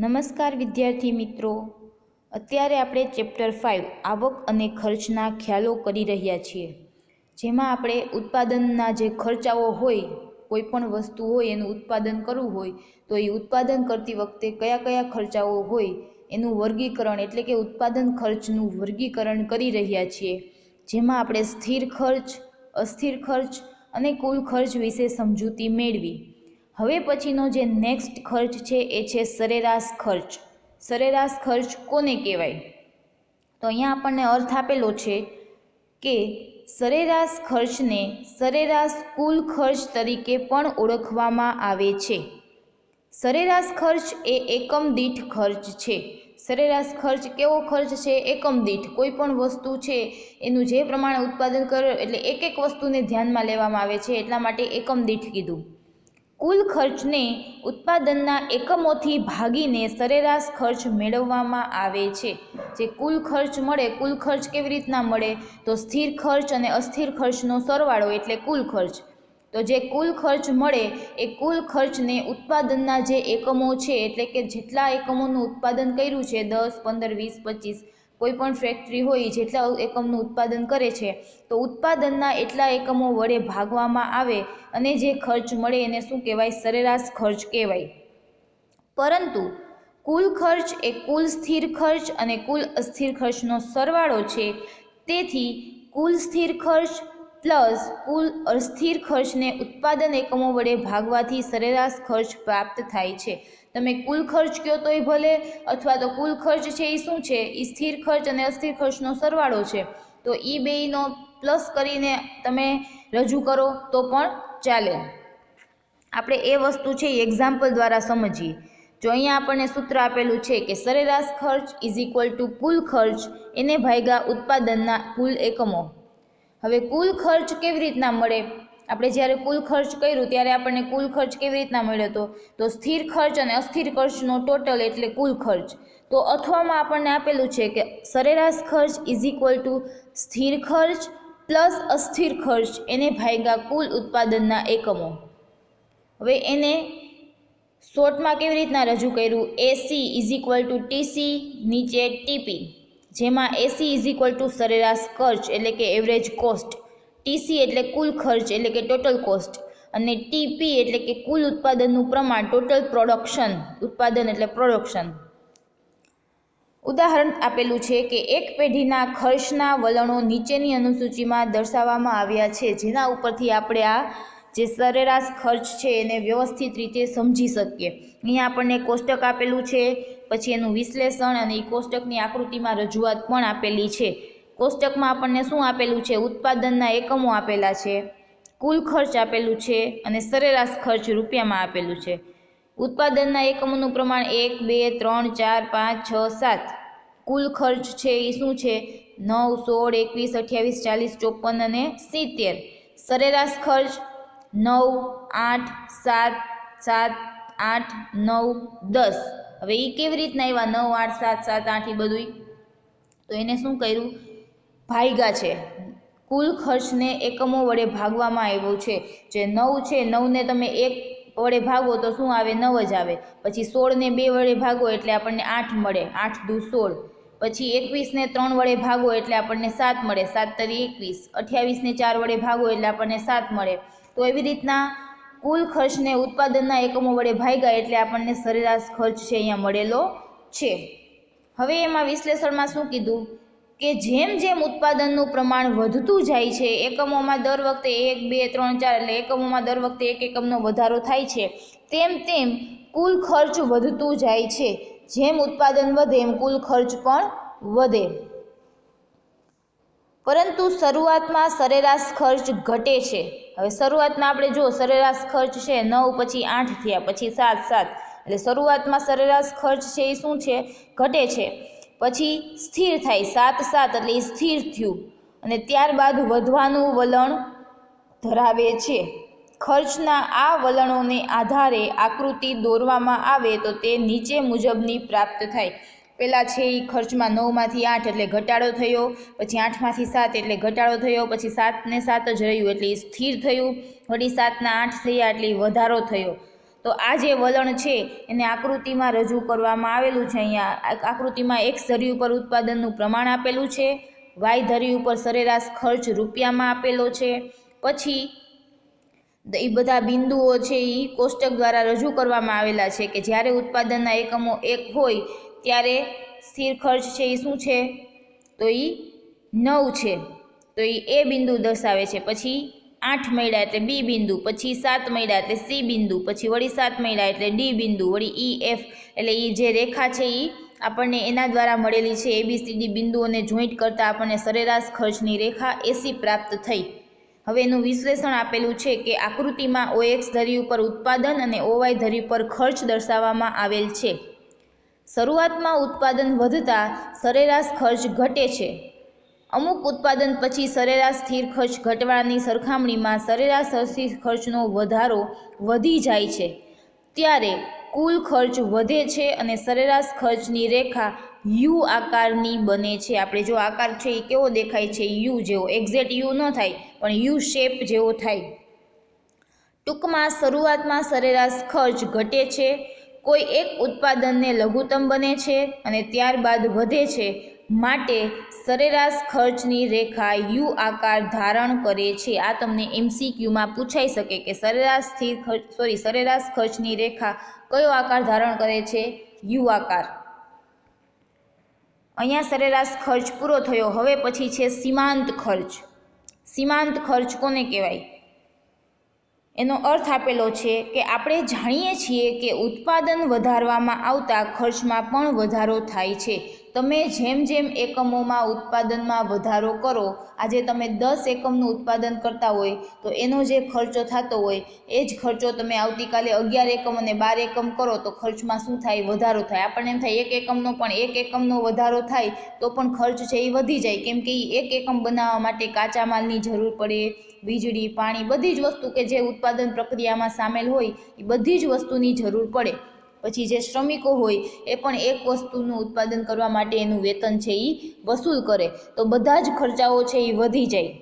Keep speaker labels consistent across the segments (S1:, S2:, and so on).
S1: નમસ્કાર વિદ્યાર્થી મિત્રો, અત્યારે આપણે ચેપ્ટર 5 આવક અને ખર્ચના ખ્યાલો કરી રહ્યા છીએ, જેમાં આપણે ઉત્પાદનના જે ખર્ચાઓ હોય, કોઈ પણ વસ્તુ હોય એનું ઉત્પાદન કરવું હોય તો એ ઉત્પાદન કરતી વખતે કયા કયા ખર્ચાઓ હોય એનું વર્ગીકરણ એટલે કે ઉત્પાદન ખર્ચનું વર્ગીકરણ કરી રહ્યા છીએ, જેમાં આપણે સ્થિર ખર્ચ, અસ્થિર ખર્ચ અને કુલ ખર્ચ વિશે સમજૂતી મેળવી। હવે પછીનો જે નેક્સ્ટ ખર્ચ છે એ છે સરેરાશ ખર્ચ। સરેરાશ ખર્ચ કોને કહેવાય? તો અહીંયા આપણને અર્થ આપેલો છે કે સરેરાશ ખર્ચને સરેરાશ કુલ ખર્ચ તરીકે પણ ઓળખવામાં આવે છે। સરેરાશ ખર્ચ એ એકમ દીઠ ખર્ચ છે। સરેરાશ ખર્ચ કેવો ખર્ચ છે? એકમ દીઠ। કોઈ પણ વસ્તુ છે એનું જે પ્રમાણે ઉત્પાદન કરે એટલે એક એક વસ્તુને ધ્યાનમાં લેવામાં આવે છે, એટલા માટે એકમ દીઠ કીધું। કુલ ખર્ચને ઉત્પાદનના એકમોથી ભાગીને સરેરાશ ખર્ચ મેળવવામાં આવે છે। જે કુલ ખર્ચ મળે, કુલ ખર્ચ કેવી રીતના મળે? તો સ્થિર ખર્ચ અને અસ્થિર ખર્ચનો સરવાળો એટલે કુલ ખર્ચ। તો જે કુલ ખર્ચ મળે એ કુલ ખર્ચને ઉત્પાદનના જે એકમો છે એટલે કે જેટલા એકમોનું ઉત્પાદન કર્યું છે 10, 15, 20, 25 કોઈ પણ ફેક્ટરી હોય જેટલા એકમનું ઉત્પાદન કરે છે તો ઉત્પાદનના એટલા એકમો વડે ભાગવામાં આવે અને જે ખર્ચ મળે એને શું કહેવાય? સરેરાશ ખર્ચ કહેવાય। પરંતુ કુલ ખર્ચ એ કુલ સ્થિર ખર્ચ અને કુલ અસ્થિર ખર્ચનો સરવાળો છે, તેથી કુલ સ્થિર ખર્ચ પ્લસ કુલ અસ્થિર ખર્ચને ઉત્પાદન એકમો વડે ભાગવાથી સરેરાશ ખર્ચ પ્રાપ્ત થાય છે। તમે કુલ ખર્ચ કહો તોય ભલે, અથવા તો કુલ ખર્ચ છે એ શું છે? એ સ્થિર ખર્ચ અને અસ્થિર ખર્ચનો સરવાળો છે, તો એ બેયનો પ્લસ કરીને તમે રજૂ કરો તો પણ ચાલે। આપણે એ વસ્તુ છે એ એક્ઝામ્પલ દ્વારા સમજીએ। જો અહીંયા આપણને સૂત્ર આપેલું છે કે સરેરાશ ખર્ચ ઇઝ ઇક્વલ ટુ કુલ ખર્ચ એને ભાગ્યા ઉત્પાદનના કુલ એકમો। હવે કુલ ખર્ચ કેવી રીતના મળે? આપણે જ્યારે કુલ ખર્ચ કર્યું ત્યારે આપણને કુલ ખર્ચ કેવી રીતના મળ્યો હતો? તો સ્થિર ખર્ચ અને અસ્થિર ખર્ચનો ટોટલ એટલે કુલ ખર્ચ। તો અથવામાં આપણને આપેલું છે કે સરેરાશ ખર્ચ ઇઝ ઇક્વલ ટુ સ્થિર ખર્ચ પ્લસ અસ્થિર ખર્ચ એને ભાગ્યા કુલ ઉત્પાદનના એકમો। હવે એને શોર્ટમાં કેવી રીતના રજૂ કર્યું? એસી ઇઝ ઇક્વલ ટુ ટીસી નીચે ટીપી, જેમાં એસી ઇઝ ઇક્વલ ટુ સરેરાશ ખર્ચ એટલે કે એવરેજ કોસ્ટ, ટીસી એટલે કુલ ખર્ચ એટલે કે ટોટલ કોસ્ટ, અને ટીપી એટલે કે કુલ ઉત્પાદનનું પ્રમાણ, ટોટલ પ્રોડક્શન, ઉત્પાદન એટલે પ્રોડક્શન। ઉદાહરણ આપેલું છે કે એક પેઢીના ખર્ચના વલણો નીચેની અનુસૂચિમાં દર્શાવવામાં આવ્યા છે, જેના ઉપરથી આપણે આ જે સરેરાશ ખર્ચ છે એને વ્યવસ્થિત રીતે સમજી શકીએ। અહીંયા આપણને કોષ્ટક આપેલું છે, પછી એનું વિશ્લેષણ અને એ કોષ્ટકની આકૃતિમાં રજૂઆત પણ આપેલી છે। કોષ્ટકમાં આપણને શું આપેલું છે? ઉત્પાદનના એકમો આપેલા છે, કુલ ખર્ચ આપેલું છે અને સરેરાશ ખર્ચ રૂપિયામાં આપેલું છે। ઉત્પાદનના એકમોનું પ્રમાણ 1, 2, 3, 4, 5, 6, 7। કુલ ખર્ચ છે એ શું છે? 9, 16, 21, 28, 40, 54 અને 70। સરેરાશ ખર્ચ 9, 8, 7, 7, 8, 9, 10। હવે એ કેવી રીતના આવ્યા 9, 8, 7, 7, 8 એ બધું? તો એને શું કર્યું? ભાગ્યા છે। કુલ ખર્ચને એકમો વડે ભાગવામાં આવ્યો છે। જે 9 છે, 9ને તમે 1 વડે ભાગો તો શું આવે? 9 જ આવે। પછી 16ને 2 વડે ભાગો એટલે આપણને 8 મળે, 8 દુ 16। પછી 21ને 3 વડે ભાગો એટલે આપણને 7 મળે, 7 તરી 21। 28ને 4 વડે ભાગો એટલે આપણને 7 મળે। તો એવી રીતના કુલ ખર્ચને ઉત્પાદનના એકમો વડે ભાગ્યા એટલે આપણને સરેરાશ ખર્ચ છે અહીંયા મળેલો છે। હવે એમાં વિશ્લેષણમાં શું કીધું કે જેમ જેમ ઉત્પાદનનું પ્રમાણ વધતું જાય છે, એકમોમાં દર વખતે 1, 2, 3, 4 એટલે એકમોમાં દર વખતે એક એકમનો વધારો થાય છે, તેમ તેમ કુલ ખર્ચ વધતું જાય છે। જેમ ઉત્પાદન વધે એમ કુલ ખર્ચ પણ વધે, પરંતુ શરૂઆતમાં સરેરાશ ખર્ચ ઘટે છે। હવે શરૂઆતમાં આપણે જો સરેરાશ ખર્ચ છે 9 પછી 8 થયા, પછી 7, 7 એટલે શરૂઆતમાં સરેરાશ ખર્ચ છે એ શું છે? ઘટે છે। પછી સ્થિર થાય 7, 7 એટલે એ સ્થિર થયું અને ત્યારબાદ વધવાનું વલણ ધરાવે છે। ખર્ચના આ વલણોને આધારે આકૃતિ દોરવામાં આવે તો તે નીચે મુજબની પ્રાપ્ત થાય। પહેલાં છે એ ખર્ચમાં 9માંથી 8 એટલે ઘટાડો થયો, પછી 8માંથી 7 એટલે ઘટાડો થયો, પછી 7 ને 7 જ રહ્યું એટલે એ સ્થિર થયું, વળી 7ના 8 થયા એટલે વધારો થયો। તો આ જે વલણ છે એને આકૃતિમાં રજૂ કરવામાં આવેલું છે. અહીંયા આકૃતિમાં એક્સ ધરી ઉપર ઉત્પાદનનું પ્રમાણ આપેલું છે, વાય ધરી ઉપર સરેરાશ ખર્ચ રૂપિયામાં આપેલો છે. પછી એ બધા બિંદુઓ છે એ કોષ્ટક દ્વારા રજૂ કરવામાં આવેલા છે કે જ્યારે ઉત્પાદનના એકમો 1 હોય ત્યારે સ્થિર ખર્ચ છે એ શું છે, તો એ 9 છે, તો એ બિંદુ દર્શાવે છે. પછી 8 મળ્યા એટલે બી બિંદુ, પછી 7 મળ્યા એટલે સી બિંદુ, પછી વળી 7 મળ્યા એટલે ડી બિંદુ, વળી ઈ એફ, એટલે એ જે રેખા છે એ આપણને એના દ્વારા મળેલી છે. ABCD બિંદુઓને જોઈન્ટ કરતાં આપણને સરેરાશ ખર્ચની રેખા એસી પ્રાપ્ત થઈ. હવે એનું વિશ્લેષણ આપેલું છે કે આકૃતિમાં OX ધરી ઉપર ઉત્પાદન અને OY ધરી પર ખર્ચ દર્શાવવામાં આવેલ છે. શરૂઆતમાં ઉત્પાદન વધતા સરેરાશ ખર્ચ ઘટે છે. અમુક ઉત્પાદન પછી સરેરાશ સ્થિર ખર્ચ ઘટવાની સરખામણીમાં સરેરાશ સ્થિર ખર્ચનો વધારો વધી જાય છે. ત્યારે કુલ ખર્ચ વધે છે અને સરેરાશ ખર્ચની રેખા યુ આકારની બને છે. આપણે જો આકાર છે એ કેવો દેખાય છે, યુ જેવો. એક્ઝેક્ટ યુ ન થાય પણ યુ શેપ જેવો થાય. ટૂંકમાં શરૂઆતમાં સરેરાશ ખર્ચ ઘટે છે, કોઈ એક ઉત્પાદનને લઘુત્તમ બને છે અને ત્યારબાદ વધે છે. માટે સરેરાશ ખર્ચની રેખા યુ આકાર ધારણ કરે છે. આ તમને MCQમાં પૂછાઈ શકે કે સરેરાશ ખર્ચની રેખા કયો આકાર ધારણ કરે છે, યુ આકાર. અહીંયા સરેરાશ ખર્ચ પૂરો થયો. હવે પછી છે સીમાંત ખર્ચ. સીમાંત ખર્ચ કોને કહેવાય? એનો અર્થ આપેલો છે કે આપણે જાણીએ છીએ કે ઉત્પાદન વધારવામાં આવતા ખર્ચમાં પણ વધારો થાય છે. તમે જેમ જેમ એકમોમાં ઉત્પાદનમાં વધારો કરો, આજે તમે 10 એકમનું ઉત્પાદન કરતા હોય તો એનો જે ખર્ચો થતો હોય એ જ ખર્ચો તમે આવતીકાલે 11 એકમ અને 12 એકમ કરો તો ખર્ચમાં શું થાય, વધારો થાય. આપણને એમ થાય એક એકમનો વધારો થાય તો પણ ખર્ચ છે એ વધી જાય, કેમ કે એક એકમ બનાવવા માટે કાચા માલની જરૂર પડે, વીજળી, પાણી, બધી જ વસ્તુ કે જે ઉત્પાદન પ્રક્રિયામાં સામેલ હોય એ બધી જ વસ્તુની જરૂર પડે. પછી જે શ્રમિકો હોય એ પણ એક વસ્તુનું ઉત્પાદન કરવા માટે એનું વેતન છે એ વસૂલ કરે, તો બધા જ ખર્ચાઓ છે એ વધી જાય.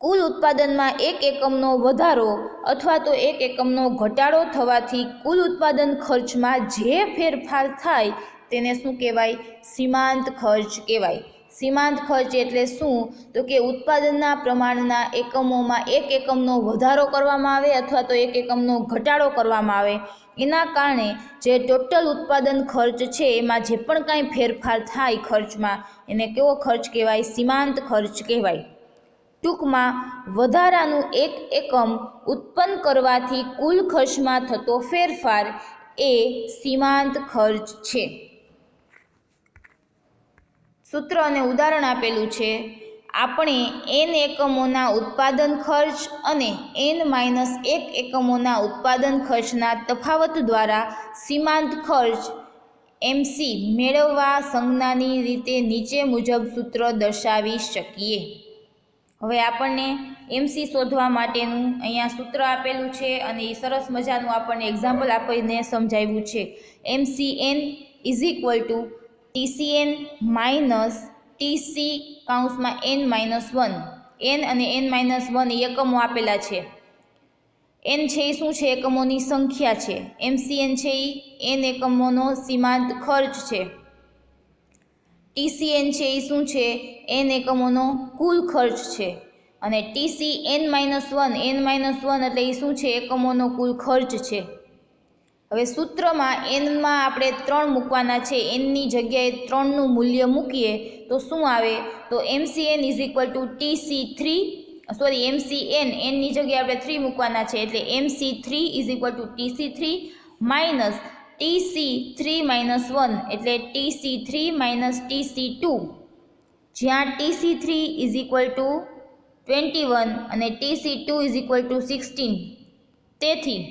S1: કુલ ઉત્પાદનમાં એક એકમનો વધારો અથવા તો એક એકમનો ઘટાડો થવાથી કુલ ઉત્પાદન ખર્ચમાં જે ફેરફાર થાય તેને શું કહેવાય, સીમાંત ખર્ચ કહેવાય. સીમાંત ખર્ચ એટલે શું, તો કે ઉત્પાદનના પ્રમાણના એકમોમાં એક એકમનો વધારો કરવામાં આવે અથવા તો એક એકમનો ઘટાડો કરવામાં આવે, એના કારણે જે ટોટલ ઉત્પાદન ખર્ચ છે એમાં જે પણ કાંઈ ફેરફાર થાય ખર્ચમાં એને કેવો ખર્ચ કહેવાય, સીમાંત ખર્ચ કહેવાય. ટૂંકમાં વધારાનું એક એકમ ઉત્પન્ન કરવાથી કુલ ખર્ચમાં થતો ફેરફાર એ સીમાંત ખર્ચ છે. સૂત્ર અને ઉદાહરણ આપેલું છે. આપણે n એકમોના ઉત્પાદન ખર્ચ અને n-1 એકમોના ઉત્પાદન ખર્ચના તફાવત દ્વારા સીમાંત ખર્ચ MC મેળવવા સંજ્ઞાની રીતે નીચે મુજબ સૂત્ર દર્શાવી શકીએ. હવે આપણને MC શોધવા માટેનું અહીંયા સૂત્ર આપેલું છે અને એ સરસ મજાનું આપણને એક્ઝામ્પલ આપીને સમજાવ્યું છે. MCN = TCN માઇનસ TC કૌંસમાં n-1. n અને n-1 એકમો આપેલા છે. n છે એ શું છે, એકમોની સંખ્યા છે. MCN છે એ n એકમોનો સીમાંત ખર્ચ છે. TCN છે એ શું છે, n એકમોનો કુલ ખર્ચ છે. અને TC n-1 એટલે એ શું છે, એકમોનો કુલ ખર્ચ છે. હવે સૂત્રમાં n-માં આપણે 3 મૂકવાના છે. nની જગ્યાએ 3નું મૂલ્ય મૂકીએ તો શું આવે, તો MCN nની જગ્યાએ આપણે 3 મૂકવાના છે એટલે MC3 = TC3 માઇનસ TC3-1 એટલે TC3 - TC2, જ્યાં TC3 = 21 અને TC2 = 16. તેથી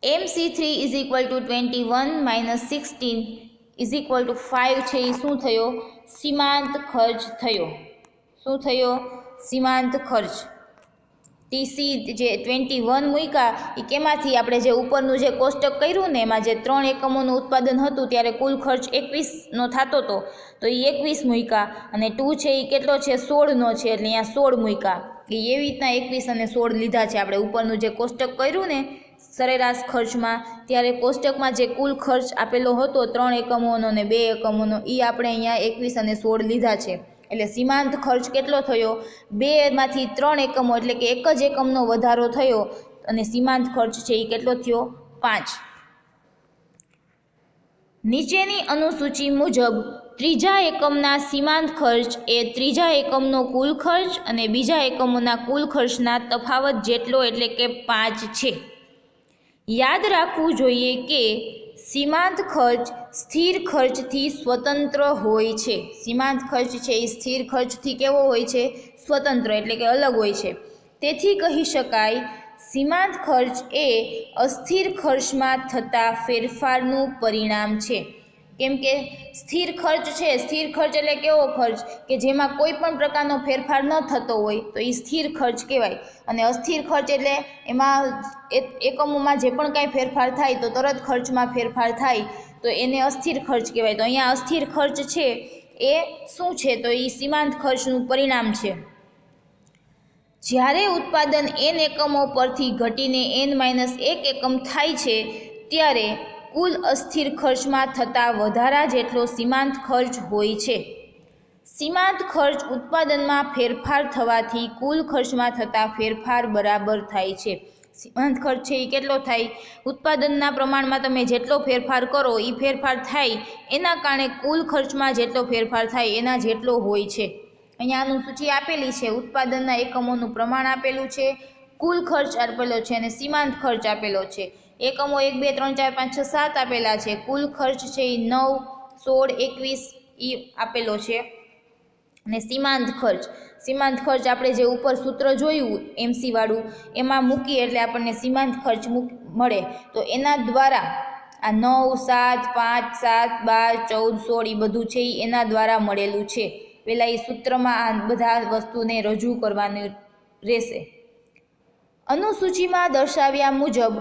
S1: MC3 = 21 - 16 = 5 છે એ શું થયો, સીમાંત ખર્ચ થયો. શું થયો, સીમાંત ખર્ચ. TC જે 21 મૂક્યા એ કેમાંથી, આપણે જે ઉપરનું જે કોષ્ટક કર્યું ને એમાં જે 3 એકમોનું ઉત્પાદન હતું ત્યારે કુલ ખર્ચ 21નો થતો હતો તો એ 21 મૂક્યા, અને 2 છે એ કેટલો છે, 16નો છે એટલે અહીંયા 16 મૂક્યા. કે એવી રીતના 21 અને 16 લીધા છે. આપણે ઉપરનું જે કોષ્ટક કર્યું ને સરેરાશ ખર્ચમાં, ત્યારે કોષ્ટકમાં જે કુલ ખર્ચ આપેલો હતો 3 એકમોનો અને 2 એકમોનો, એ આપણે અહીંયા 21 અને 16 લીધા છે. એટલે સીમાંત ખર્ચ કેટલો થયો? 2 માંથી 3 એકમો, એટલે કે એક જ એકમનો વધારો થયો અને સીમાંત ખર્ચ છે એ કેટલો થયો? 5. નીચેની અનુસૂચિ મુજબ ત્રીજા એકમના સીમાંત ખર્ચ એ ત્રીજા એકમનો કુલ ખર્ચ અને બીજા એકમોના કુલ ખર્ચના તફાવત જેટલો, એટલે કે 5 છે. યાદ રાખવું જોઈએ કે સીમાંત ખર્ચ સ્થિર ખર્ચથી સ્વતંત્ર હોય છે. સીમાંત ખર્ચ છે એ સ્થિર ખર્ચથી કેવો હોય છે? સ્વતંત્ર, એટલે કે અલગ હોય છે. તેથી કહી શકાય સીમાંત ખર્ચ એ અસ્થિર ખર્ચમાં થતા ફેરફારનું પરિણામ છે. કેમ કે સ્થિર ખર્ચ છે, સ્થિર ખર્ચ એટલે કેવો ખર્ચ કે જેમાં કોઈ પણ પ્રકારનો ફેરફાર ન થતો હોય તો એ સ્થિર ખર્ચ કહેવાય. અને અસ્થિર ખર્ચ એટલે એમાં એકમોમાં જે પણ કાંઈ ફેરફાર થાય તો તરત ખર્ચમાં ફેરફાર થાય તો એને અસ્થિર ખર્ચ કહેવાય. તો અહીંયા અસ્થિર ખર્ચ છે એ શું છે? તો એ સીમાંત ખર્ચનું પરિણામ છે. જ્યારે ઉત્પાદન n એકમો પરથી ઘટીને n-1 એકમ થાય છે ત્યારે કુલ અસ્થિર ખર્ચમાં થતા વધારા જેટલો સીમાંત ખર્ચ હોય છે. સીમાંત ખર્ચ ઉત્પાદનમાં ફેરફાર થવાથી કુલ ખર્ચમાં થતા ફેરફાર બરાબર થાય છે. સીમાંત ખર્ચ છે એ કેટલો થાય? ઉત્પાદનના પ્રમાણમાં તમે જેટલો ફેરફાર કરો એ ફેરફાર થાય એના કારણે કુલ ખર્ચમાં જેટલો ફેરફાર થાય એના જેટલો હોય છે. અહીંયા અનુસૂચિ આપેલી છે, ઉત્પાદનના એકમોનું પ્રમાણ આપેલું છે, કુલ ખર્ચ આપેલો છે અને સીમાંત ખર્ચ આપેલો છે. એકમો 1, 2, 3, 4, 5, 6, 7 આપેલા છે. કુલ ખર્ચ છે એ 9, 16, 21 એ આપેલો છે. અને સીમાંત ખર્ચ આપણે જે ઉપર સૂત્ર જોયું MC વાળું એમાં મૂકીએ એટલે આપણને સીમાંત ખર્ચ મળે. તો એના દ્વારા આ 9, 7, 5, 7, 12, 14, 16 એ બધું છે એ એના દ્વારા મળેલું છે. પહેલાં એ સૂત્રમાં આ બધા વસ્તુને રજૂ કરવાનું રહેશે. અનુસૂચિમાં દર્શાવ્યા મુજબ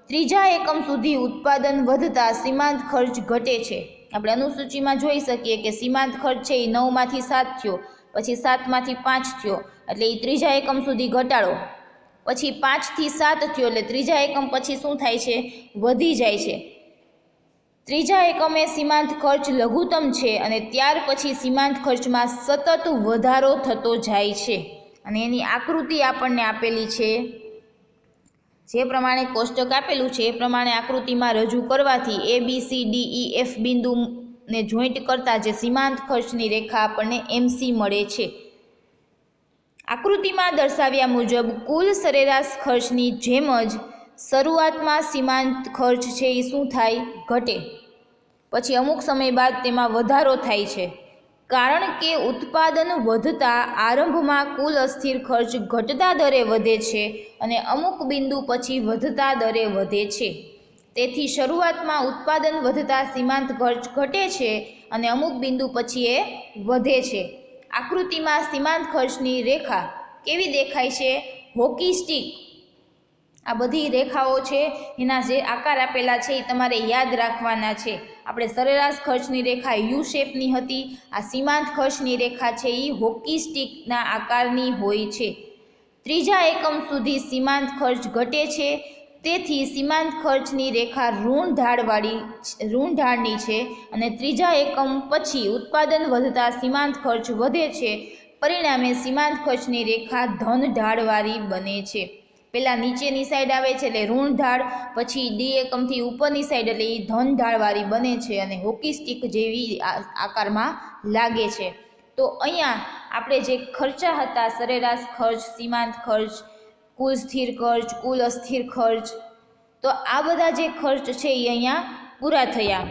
S1: ત્રીજા એકમ સુધી ઉત્પાદન વધતા સીમાંત ખર્ચ ઘટે છે. આપણે અનુસૂચિમાં જોઈ શકીએ કે સીમાંત ખર્ચ છે એ 9 માંથી 7 થયો, પછી 7 માંથી 5 થયો, એટલે એ ત્રીજા એકમ સુધી ઘટાડો, પછી 5 થી 7 થયો એટલે ત્રીજા એકમ પછી શું થાય છે? વધી જાય છે. ત્રીજા એકમે સીમાંત ખર્ચ લઘુત્તમ છે અને ત્યાર પછી સીમાંત ખર્ચમાં સતત વધારો થતો જાય છે. અને એની આકૃતિ આપણને આપેલી છે, જે પ્રમાણે કોષ્ટક આપેલું છે એ પ્રમાણે આકૃતિમાં રજૂ કરવાથી ABCDEF બિંદુને જોઈન્ટ કરતા જે સીમાંત ખર્ચની રેખા આપણને MC મળે છે. આકૃતિમાં દર્શાવ્યા મુજબ કુલ સરેરાશ ખર્ચની જેમ જ શરૂઆતમાં સીમાંત ખર્ચ છે એ શું થાય? ઘટે. પછી અમુક સમય બાદ તેમાં વધારો થાય છે. કારણ કે ઉત્પાદન વધતા આરંભમાં કુલ અસ્થિર ખર્ચ ઘટતા દરે વધે છે અને અમુક બિંદુ પછી વધતા દરે વધે છે. તેથી શરૂઆતમાં ઉત્પાદન વધતા સીમાંત ખર્ચ ઘટે છે અને અમુક બિંદુ પછી એ વધે છે. આકૃતિમાં સીમાંત ખર્ચની રેખા કેવી દેખાય છે? Hockey stick. આ બધી રેખાઓ છે એના જે આકાર આપેલા છે એ તમારે યાદ રાખવાના છે. આપણે સરેરાશ ખર્ચની રેખા યુ શેપની હતી, આ સીમાંત ખર્ચની રેખા છે એ હોકી સ્ટિકના આકારની હોય છે. ત્રીજા એકમ સુધી સીમાંત ખર્ચ ઘટે છે, તેથી સીમાંત ખર્ચની રેખા ઋણ ઢાળની છે અને ત્રીજા એકમ પછી ઉત્પાદન વધતા સીમાંત ખર્ચ વધે છે. પરિણામે સીમાંત ખર્ચની રેખા ધન ઢાળવાળી બને છે. પહેલાં નીચેની સાઈડ આવે છે એટલે ઋણ ઢાળ, પછી ડી એકમથી ઉપરની સાઈડ એટલે એ ધન ઢાળવાળી બને છે અને હોકી સ્ટિક જેવી આકારમાં લાગે છે. તો અહીંયા આપણે જે ખર્ચા હતા, સરેરાશ ખર્ચ, સીમાંત ખર્ચ, કુલ સ્થિર ખર્ચ, કુલ અસ્થિર ખર્ચ, તો આ બધા જે ખર્ચ છે એ અહીંયા પૂરા થયા.